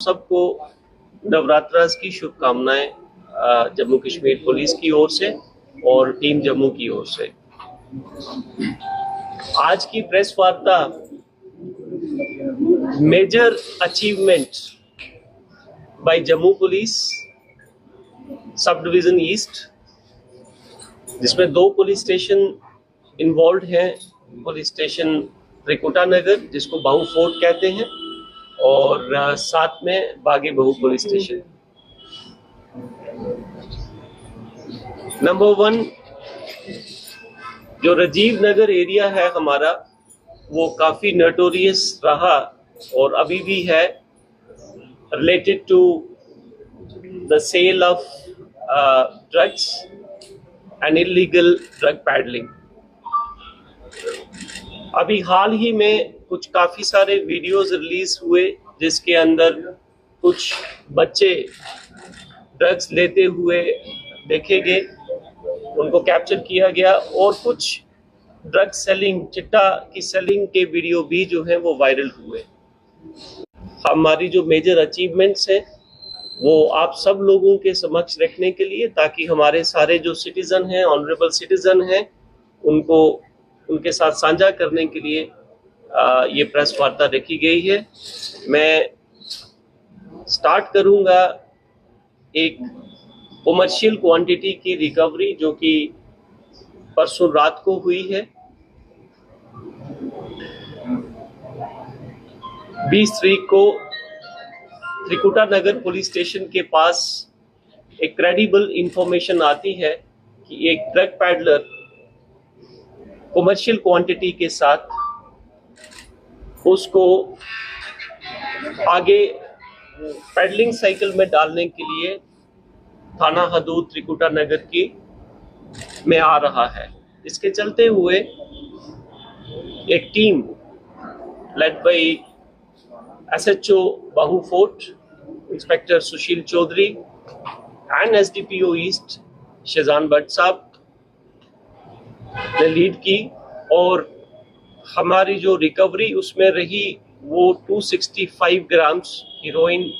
सबको नवरात्रा की शुभकामनाएं जम्मू कश्मीर पुलिस की ओर से और टीम जम्मू की ओर से। आज की प्रेस वार्ता major achievement by Jammu police sub division east, जिसमें 2 पुलिस स्टेशन इन्वॉल्व हैं। पुलिस स्टेशन त्रिकुटा नगर, जिसको बाहू फोर्ट कहते हैं, और साथ में बागे बहू पुलिस स्टेशन। नंबर 1 जो राजीव नगर एरिया है हमारा, वो काफी नोटोरियस रहा और अभी भी है, related to the sale of drugs and illegal drug peddling. अभी हाल ही में कुछ काफी सारे वीडियोस रिलीज हुए जिसके अंदर कुछ बच्चे ड्रग्स लेते हुए देखे गए, उनको कैप्चर किया गया, और कुछ ड्रग सेलिंग, चिट्टा की सेलिंग के वीडियो भी जो है वो वायरल हुए। हमारी जो मेजर अचीवमेंट्स हैं वो आप सब लोगों के समक्ष रखने के लिए, ताकि हमारे सारे जो सिटीजन हैं, ऑनरेबल सिटीजन हैं, उनको उनके साथ साझा करने के लिए ये प्रेस वार्ता रखी गई है। मैं स्टार्ट करूंगा एक कमर्शियल क्वांटिटी की रिकवरी जो कि परसों रात को हुई है। 20 तारीख को त्रिकुटा नगर पुलिस स्टेशन के पास एक क्रेडिबल इंफॉर्मेशन आती है कि एक ड्रग पैडलर कमर्शियल क्वांटिटी के साथ उसको आगे पैडलिंग साइकिल में डालने के लिए थाना हदूद त्रिकुटा नगर की में आ रहा है। इसके चलते हुए एक team led by SHO Bahu fort inspector Sushil Chaudhary and SDPO east Shezan Bhat साहब ने लीड की, और हमारी जो रिकवरी उसमें रही वो 265 ग्राम्स हीरोइन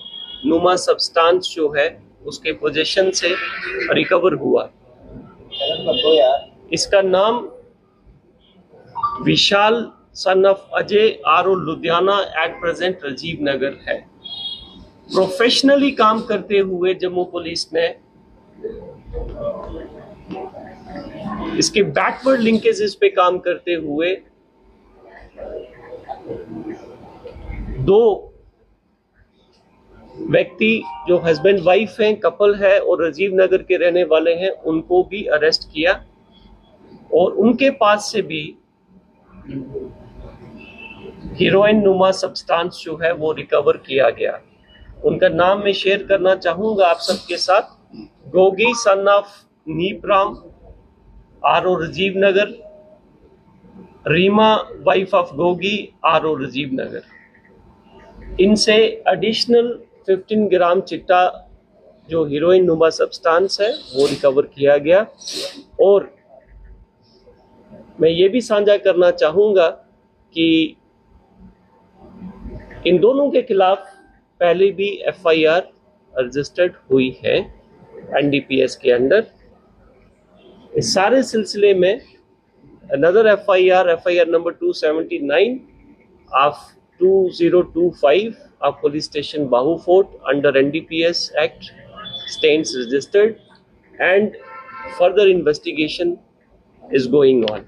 नुमा सब्सटेंस जो है उसके पोजीशन से रिकवर हुआ। इसका नाम Vishal son of Ajay R Ludhiana at present Rajiv Nagar है। प्रोफेशनली काम करते हुए जम्मू पुलिस ने इसके बैकवर्ड लिंकेजेस पे काम करते हुए 2 व्यक्ति जो हस्बैंड वाइफ हैं, कपल है और राजीव नगर के रहने वाले हैं, उनको भी अरेस्ट किया, और उनके पास से भी हीरोइन नुमा सब्सटेंस जो है वो रिकवर किया गया। उनका नाम मैं शेयर करना चाहूंगा आप सबके साथ। Gogi son of Neepram R O Rajiv Nagar, Reema wife of Gogi R O Rajiv Nagar. इनसे एडिशनल 15 ग्राम चिट्टा जो हीरोइन नुमा सब्सटेंस है वो रिकवर किया गया। और मैं ये भी साझा करना चाहूंगा कि इन दोनों के खिलाफ पहले भी एफआईआर रजिस्टर्ड हुई है एनडीपीएस के अंडर। इस सारे सिलसिले में another FIR number 279 of 2025 of Police Station Bahu Fort under NDPS Act stands registered and further investigation is going on.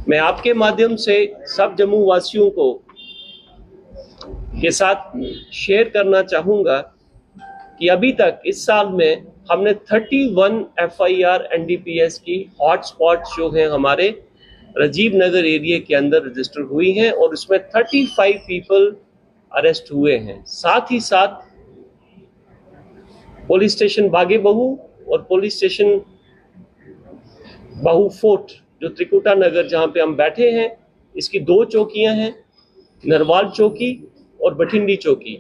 मैं आपके माध्यम से सब जम्मू वासियों को के साथ शेयर करना चाहूंगा कि अभी तक इस साल में हमने 31 FIR NDPS की हॉटस्पॉट जो हैं हमारे राजीव नगर एरिया के अंदर रजिस्टर हुई हैं, और उसमें 35 पीपल अरेस्ट हुए हैं। साथ ही साथ पुलिस स्टेशन बागे बहू और पुलिस स्टेशन बाहू फोर्ट जो त्रिकुटा नगर जहां पे हम बैठे हैं, इसकी 2 चौकियां हैं, नरवाल चौकी और बठिंडी चौकी।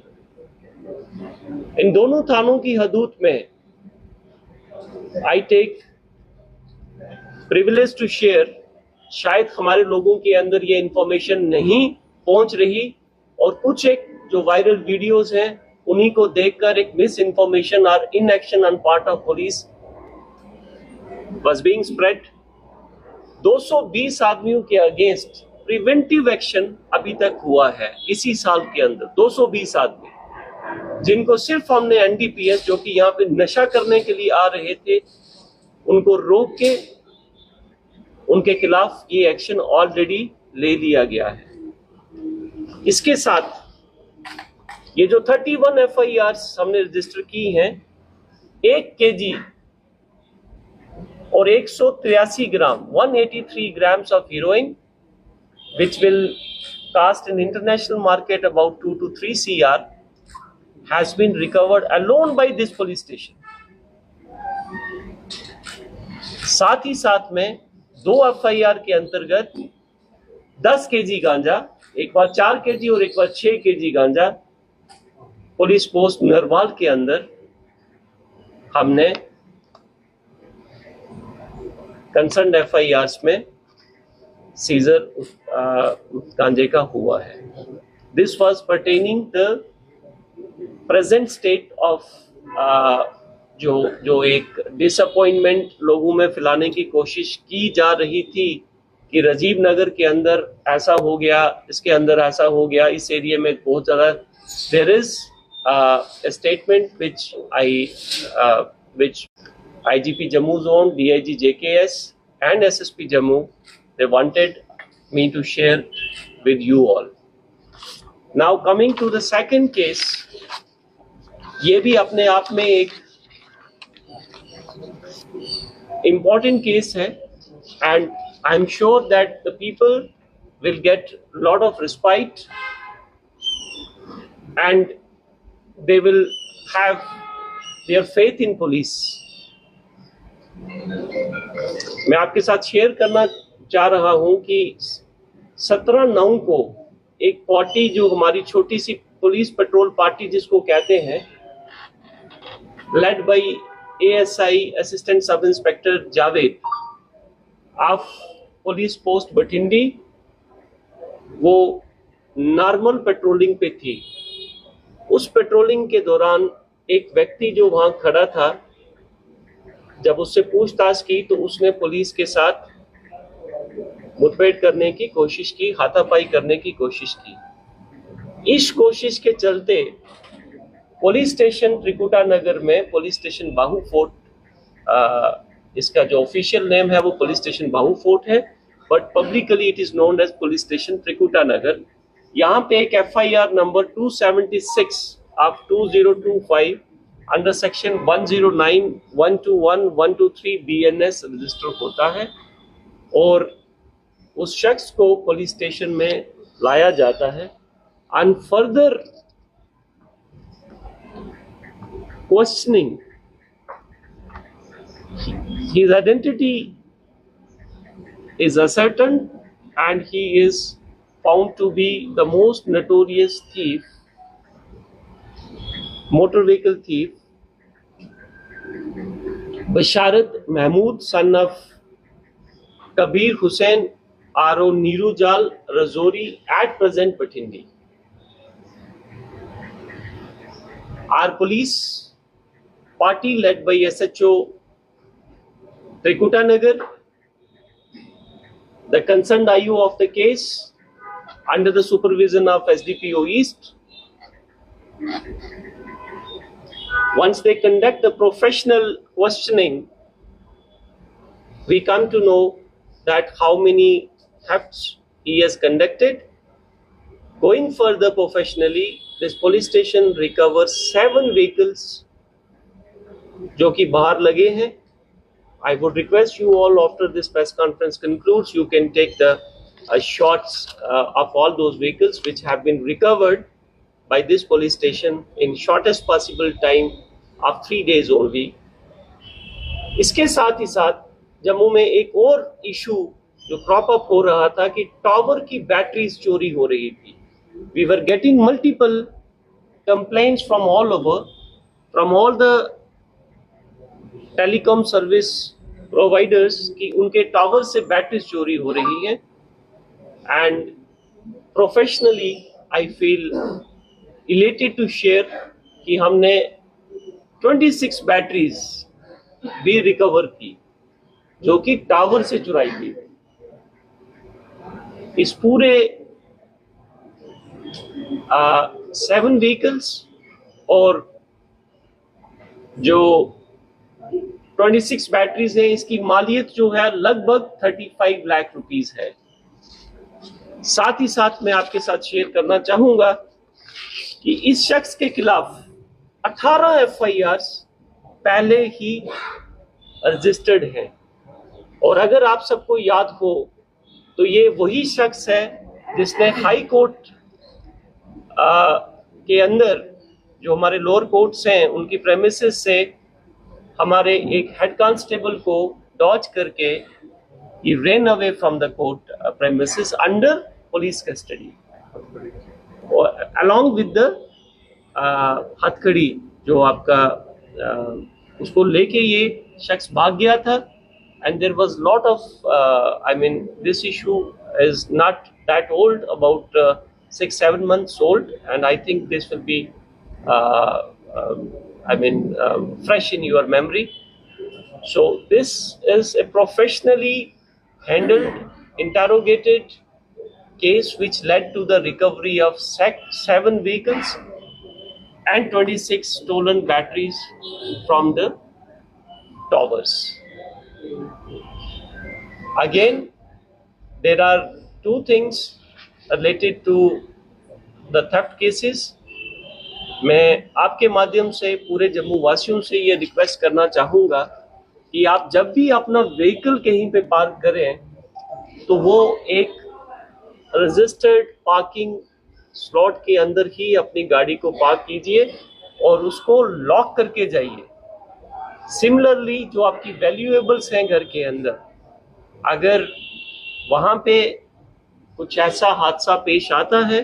इन दोनों थानों की हदूद में I take privilege to share, शायद हमारे लोगों के अंदर ये इंफॉर्मेशन नहीं पहुंच रही, और कुछ एक जो वायरल वीडियोस हैं उन्हीं को देखकर एक मिस इन्फॉर्मेशन और inaction on part of police was being spread. 220 आदमियों के अगेंस्ट प्रिवेंटिव एक्शन अभी तक हुआ है इसी साल के अंदर। 220 आदमी जिनको सिर्फ हमने एनडीपीएस, जो कि यहाँ पे नशा करने के लिए आ रहे थे, उनको रोक के उनके खिलाफ ये एक्शन ऑलरेडी ले लिया गया है। इसके साथ ये जो 31 एफआईआर्स हमने रजिस्टर की हैं, 1 केजी और 183 ग्राम 183 grams of heroin, which will cost in international market about 2 to 3 CR, has been recovered alone by this police station. साथ ही साथ में 2 एफआईआर के अंतर्गत 10 केजी गांजा, एक बार 4 केजी और एक बार 6 केजी गांजा पुलिस पोस्ट नरवाल के अंदर हमने कंसर्न एफआईआर्स में सीजर गांजे का हुआ है। This was pertaining the present state of जो एक डिसअपॉइंटमेंट लोगों में फैलाने की कोशिश की जा रही थी कि राजीव नगर के अंदर ऐसा हो गया, इसके अंदर ऐसा हो गया, इस एरिया में बहुत ज़्यादा। There is a statement which IGP Jammu Zone, DIG JKS and SSP Jammu, they wanted me to share with you all. Now coming to the second case, ये भी अपने आप में एक important case है, and I'm sure that the people will get a lot of respite and they will have their faith in police. मैं आपके साथ शेयर करना चाह रहा हूं कि 17/9 को एक पार्टी, जो हमारी छोटी सी पुलिस पेट्रोल पार्टी जिसको कहते हैं, led by ASI assistant sub inspector Javed of police post Bathindi, वो नॉर्मल पेट्रोलिंग पे थी। उस पेट्रोलिंग के दौरान एक व्यक्ति जो वहां खड़ा था, जब उससे पूछताछ की तो उसने पुलिस के साथ मुठभेड़ करने की कोशिश की, हाथापाई करने की कोशिश की। इस कोशिश के चलते पुलिस स्टेशन त्रिकुटा नगर में, पुलिस स्टेशन बाहू फोर्ट, इसका जो ऑफिशियल नेम है वो पुलिस स्टेशन बाहू फोर्ट है, but publicly it is known as police station Trikuta Nagar. यहाँ पे एक FIR number 276 of 2025 under section 109, 121, 123 BNS register होता है और उस शख्स को पुलिस स्टेशन में लाया जाता है। On further questioning, his identity is ascertained and he is found to be the most notorious thief, motor vehicle thief, Basharat Mahmood, son of Kabir Hussain R.O. Nirujal Razori, at present Bhathindi. Our police party led by SHO Trikuta Nagar, the concerned IU of the case, under the supervision of SDPO East, once they conduct the professional questioning, we come to know that how many thefts he has conducted. Going further professionally, this police station recovers 7 vehicles जो कि बाहर लगे हैं। I would request you all, after this press conference concludes, you can take the shots of all those vehicles which have been recovered by this police station in shortest possible time of 3 days only. इसके साथ ही साथ जम्मू में एक और issue जो crop up हो रहा था कि टावर की बैटरीज चोरी हो रही थी। We were getting multiple complaints from all over, from all the telecom service providers कि उनके टावर से बैटरीज चोरी हो रही हैं। And professionally I feel elated to share कि हमने 26 बैटरीज भी रिकवर की जो कि टावर से चुराई गई। इस पूरे 7 व्हीकल्स और जो 26 बैटरीज है, इसकी मालियत जो है लगभग 35 लाख रुपीस है। साथ ही साथ मैं आपके साथ शेयर करना चाहूंगा कि इस शख्स के खिलाफ 18 FIRs पहले ही रजिस्टर्ड हैं। और अगर आप सबको याद हो तो ये वही शख्स है जिसने हाई कोर्ट के अंदर जो हमारे लोअर कोर्ट्स हैं उनकी प्रेमिसेस से हमारे एक हेड कांस्टेबल को डॉज करके he ran away from the court premises under police custody along with the हथकड़ी जो आपका उसको लेके ये शख्स भाग गया था। and there was lot of I mean this issue is not that old, about 6-7 months old, and I think this will be fresh in your memory. So this is a professionally handled, interrogated case which led to the recovery of 7 vehicles and 26 stolen batteries from the towers. Again, there are 2 things related to the theft cases. मैं आपके माध्यम से पूरे जम्मू वासियों से ये request करना चाहूँगा कि आप जब भी अपना व्हीकल कहीं पे पार्क करें तो वो एक रजिस्टर्ड पार्किंग स्लॉट के अंदर ही अपनी गाड़ी को पार्क कीजिए और उसको लॉक करके जाइए। सिमिलरली जो आपकी वैल्यूएबल्स हैं घर के अंदर, अगर वहाँ पे कुछ ऐसा हादसा पेश आता है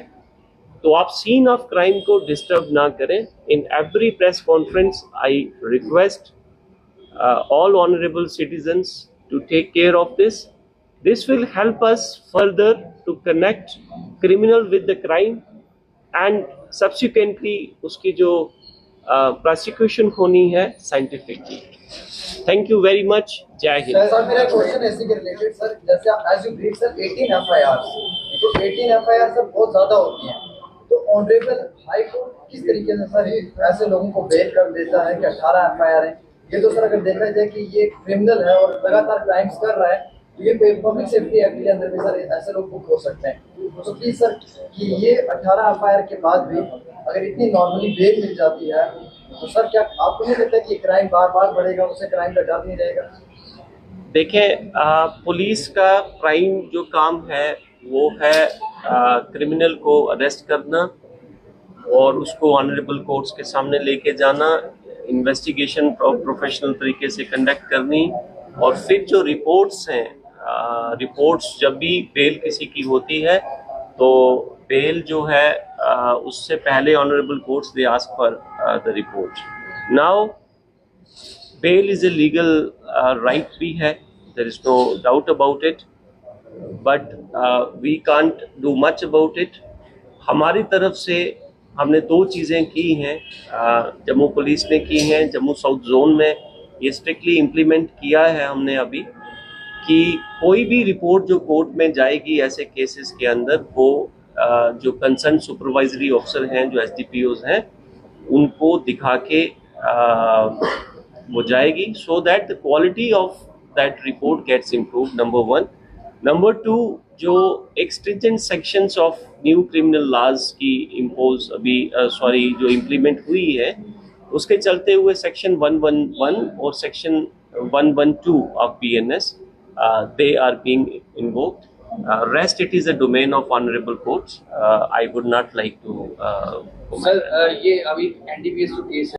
तो आप सीन ऑफ क्राइम को डिस्टर्ब ना करें। In every press conference I request all honorable citizens to take care of this. This will help us further to connect criminal with the crime and subsequently उसकी जो prosecution होनी है scientifically. Thank you very much. जय Hind. Sir मेरा question ऐसे के related sir, जैसे as you brief sir 18 FIRs, तो 18 FIRs सर बहुत ज्यादा होती हैं, तो ऑनरेबल हाई कोर्ट किस तरीके से सर ऐसे लोगों को बेल कर देता है कि 18 FIR है? ये तो सर अगर देखा जाए कि ये क्रिमिनल है और लगातार क्राइम्स कर रहा है, तो ये पब्लिक सेफ्टी एक्ट के अंदर भी सर ऐसे लोग बुक हो सकते हैं। तो प्लीज सर कि ये 18 FIR के बाद भी अगर इतनी नॉर्मली बेल मिल जाती है तो सर क्या आपको नहीं लगता कि क्राइम बार बार बढ़ेगा, उससे क्राइम का डर नहीं रहेगा? देखें, पुलिस का प्राइम जो काम है वो है क्रिमिनल को अरेस्ट करना और उसको ऑनरेबल कोर्ट्स के सामने लेके जाना, इन्वेस्टिगेशन प्रोफेशनल तरीके से कंडक्ट करनी, और फिर जो रिपोर्ट्स हैं, रिपोर्ट्स जब भी बेल किसी की होती है तो बेल जो है उससे पहले honourable courts they ask for the report. Now bail is a legal right भी है, there is no doubt about it, but we can't do much about it. हमारी तरफ से हमने 2 चीज़ें की हैं, जम्मू पुलिस ने की हैं, जम्मू साउथ जोन में ये स्ट्रिक्टली इम्प्लीमेंट किया है हमने अभी कि कोई भी रिपोर्ट जो कोर्ट में जाएगी ऐसे केसेस के अंदर, वो जो कंसर्न सुपरवाइजरी ऑफिसर हैं, जो SDPOs हैं, उनको दिखा के वो जाएगी, so that the quality of that report gets improve, number 1। Number 2, जो एक्सटेंजेंट sections of new criminal laws की इम्पोज अभी जो इम्प्लीमेंट हुई है, उसके चलते हुए सेक्शन 111 और section 112 of BNS they are being invoked. Rest it is a domain of honorable courts. I would not like to comment. Sir ये अभी NDPS जो केस